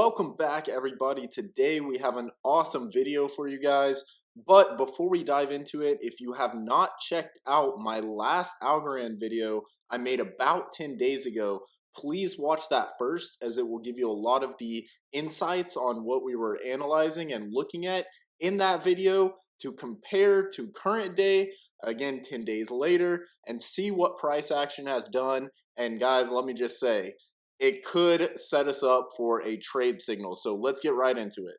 Welcome back, everybody. Today we have an awesome video for you guys. But before we dive into it, if you have not checked out my last Algorand video I made about 10 days ago, please watch that first, as it will give you a lot of the insights on what we were analyzing and looking at in that video to compare to current day, again 10 days later, and see what price action has done. And guys, let me just say, it could set us up for a trade signal. So let's get right into it.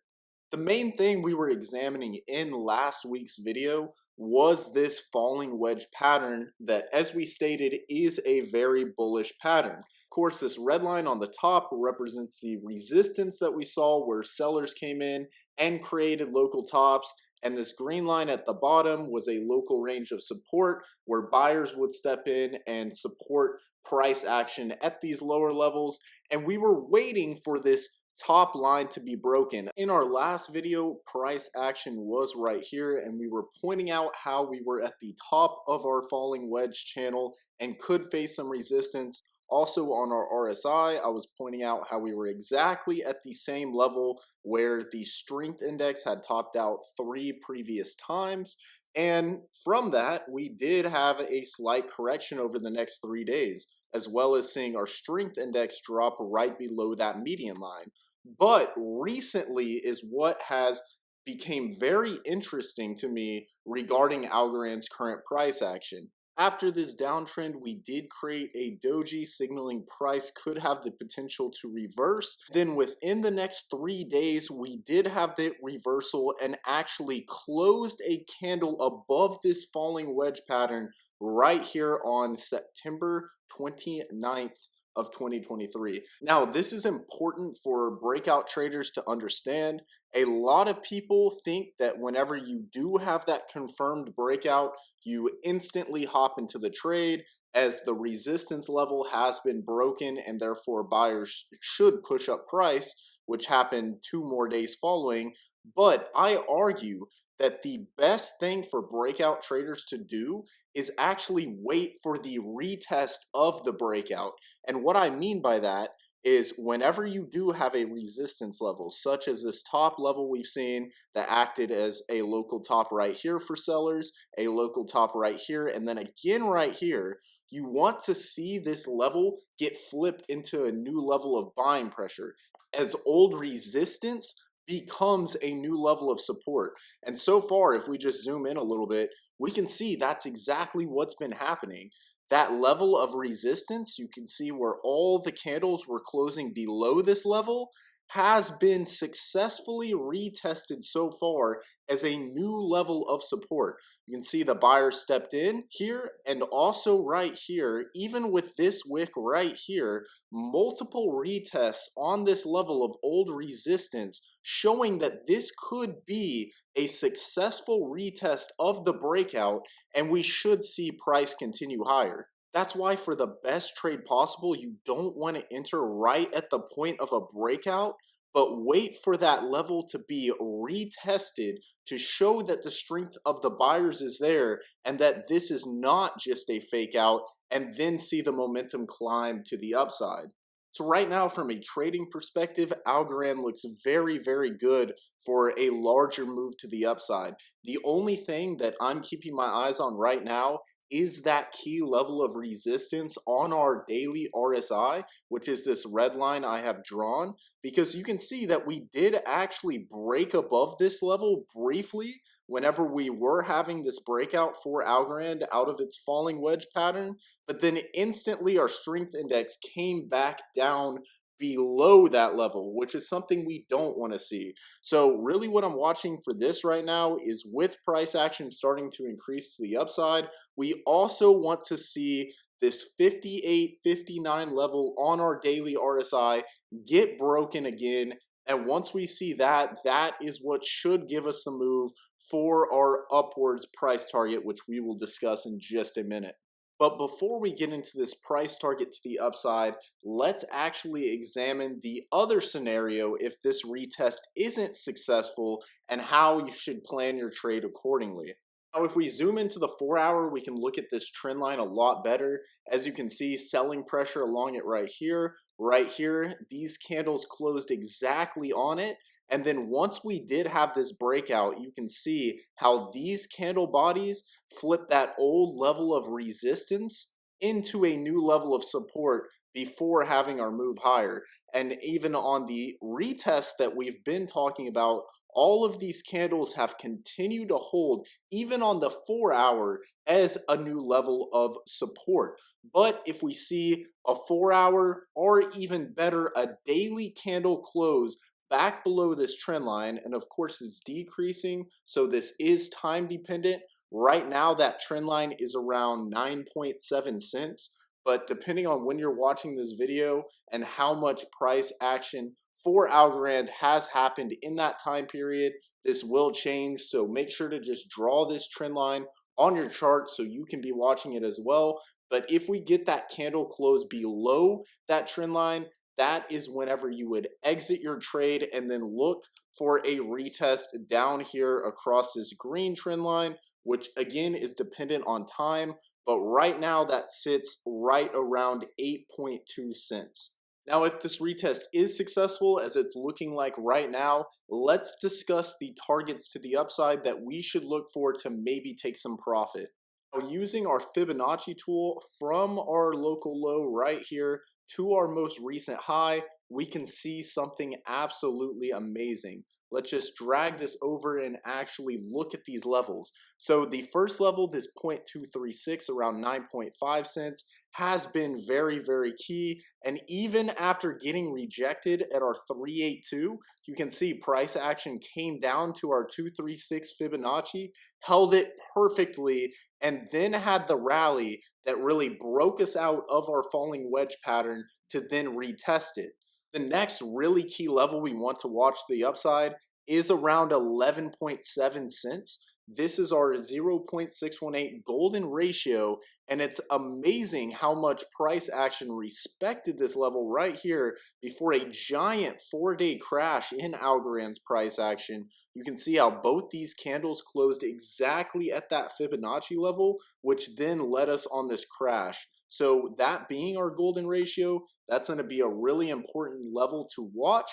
The main thing we were examining in last week's video was this falling wedge pattern that, as we stated, is a very bullish pattern. Of course, this red line on the top represents the resistance that we saw where sellers came in and created local tops. And this green line at the bottom was a local range of support where buyers would step in and support price action at these lower levels. And we were waiting for this top line to be broken. In our last video, price action was right here, and we were pointing out how we were at the top of our falling wedge channel and could face some resistance. Also on our RSI, I was pointing out how we were exactly at the same level where the strength index had topped out 3 previous times. And from that, we did have a slight correction over the next 3 days, as well as seeing our strength index drop right below that median line. But recently is what has became very interesting to me regarding Algorand's current price action. After this downtrend, we did create a doji signaling price could have the potential to reverse. Then within the next 3 days, we did have the reversal and actually closed a candle above this falling wedge pattern right here on September 29th of 2023. Now, this is important for breakout traders to understand. A lot of people think that whenever you do have that confirmed breakout, you instantly hop into the trade as the resistance level has been broken and therefore buyers should push up price, which happened 2 more days following. But I argue that the best thing for breakout traders to do is actually wait for the retest of the breakout. And what I mean by that is whenever you do have a resistance level, such as this top level we've seen that acted as a local top right here for sellers, a local top right here, and then again right here, you want to see this level get flipped into a new level of buying pressure, as old resistance becomes a new level of support. And so far, if we just zoom in a little bit, we can see that's exactly what's been happening. That level of resistance, you can see where all the candles were closing below this level, has been successfully retested so far as a new level of support. You can see the buyers stepped in here and also right here, even with this wick right here, multiple retests on this level of old resistance, showing that this could be a successful retest of the breakout, and we should see price continue higher. That's why for the best trade possible, you don't want to enter right at the point of a breakout, but wait for that level to be retested to show that the strength of the buyers is there and that this is not just a fake out, and then see the momentum climb to the upside. So right now, from a trading perspective, Algorand looks very, very good for a larger move to the upside. The only thing that I'm keeping my eyes on right now is that key level of resistance on our daily RSI, which is this red line I have drawn, because you can see that we did actually break above this level briefly whenever we were having this breakout for Algorand out of its falling wedge pattern, but then instantly our strength index came back down below that level, which is something we don't want to see. So really what I'm watching for this right now is, with price action starting to increase to the upside, we also want to see this 58, 59 level on our daily RSI get broken again. And once we see that, that is what should give us the move for our upwards price target, which we will discuss in just a minute. But before we get into this price target to the upside, let's actually examine the other scenario if this retest isn't successful and how you should plan your trade accordingly. Now, if we zoom into the 4 hour, we can look at this trend line a lot better. As you can see, selling pressure along it right here, right here. These candles closed exactly on it. And then once we did have this breakout, you can see how these candle bodies flip that old level of resistance into a new level of support before having our move higher. And even on the retest that we've been talking about, all of these candles have continued to hold even on the 4 hour as a new level of support. But if we see a 4 hour or even better, a daily candle close back below this trend line, and of course it's decreasing, so this is time dependent. Right now, that trend line is around 9.7 cents. But depending on when you're watching this video and how much price action for Algorand has happened in that time period, this will change. So make sure to just draw this trend line on your chart so you can be watching it as well. But if we get that candle close below that trend line, that is whenever you would exit your trade and then look for a retest down here across this green trend line, which again is dependent on time. But right now that sits right around 8.2 cents. Now, if this retest is successful, as it's looking like right now, let's discuss the targets to the upside that we should look for to maybe take some profit. Now, using our Fibonacci tool from our local low right here to our most recent high, we can see something absolutely amazing. Let's just drag this over and actually look at these levels. So the first level, this 0.236, around 9.5 cents, has been very, very key. And even after getting rejected at our 382, you can see price action came down to our 236 Fibonacci, held it perfectly, and then had the rally that really broke us out of our falling wedge pattern to then retest it. The next really key level we want to watch the upside is around 11.7 cents. This is our 0.618 golden ratio, and it's amazing how much price action respected this level right here before a giant 4-day crash in Algorand's price action. You can see how both these candles closed exactly at that Fibonacci level, which then led us on this crash. So that being our golden ratio, that's going to be a really important level to watch.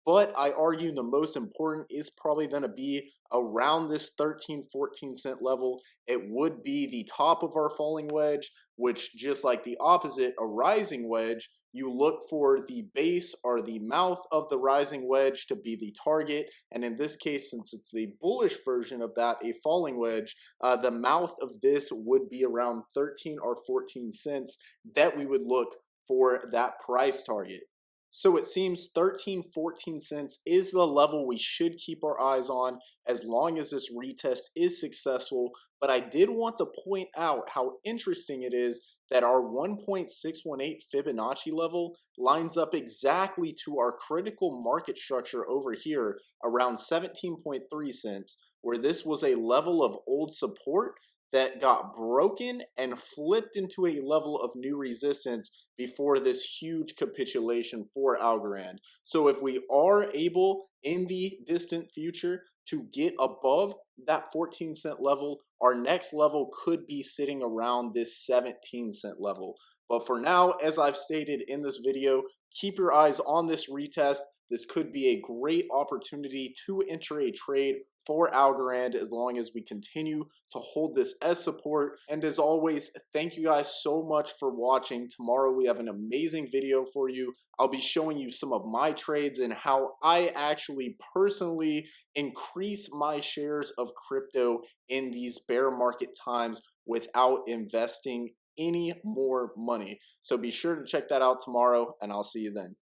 But I argue the most important is probably going to be around this 13-14 cent level. It would be the top of our falling wedge, which just like the opposite, a rising wedge, you look for the base or the mouth of the rising wedge to be the target. And in this case, since it's the bullish version of that, a falling wedge, the mouth of this would be around 13 or 14 cents that we would look for that price target. So it seems 13-14 cents is the level we should keep our eyes on as long as this retest is successful. But I did want to point out how interesting it is that our 1.618 Fibonacci level lines up exactly to our critical market structure over here around 17.3 cents, where this was a level of old support that got broken and flipped into a level of new resistance before this huge capitulation for Algorand. So if we are able in the distant future to get above that 14-cent level, our next level could be sitting around this 17-cent level. But for now, as I've stated in this video, keep your eyes on this retest. This could be a great opportunity to enter a trade for Algorand as long as we continue to hold this as support. And as always, thank you guys so much for watching. Tomorrow we have an amazing video for you. I'll be showing you some of my trades and how I actually personally increase my shares of crypto in these bear market times without investing any more money. So be sure to check that out tomorrow, and I'll see you then.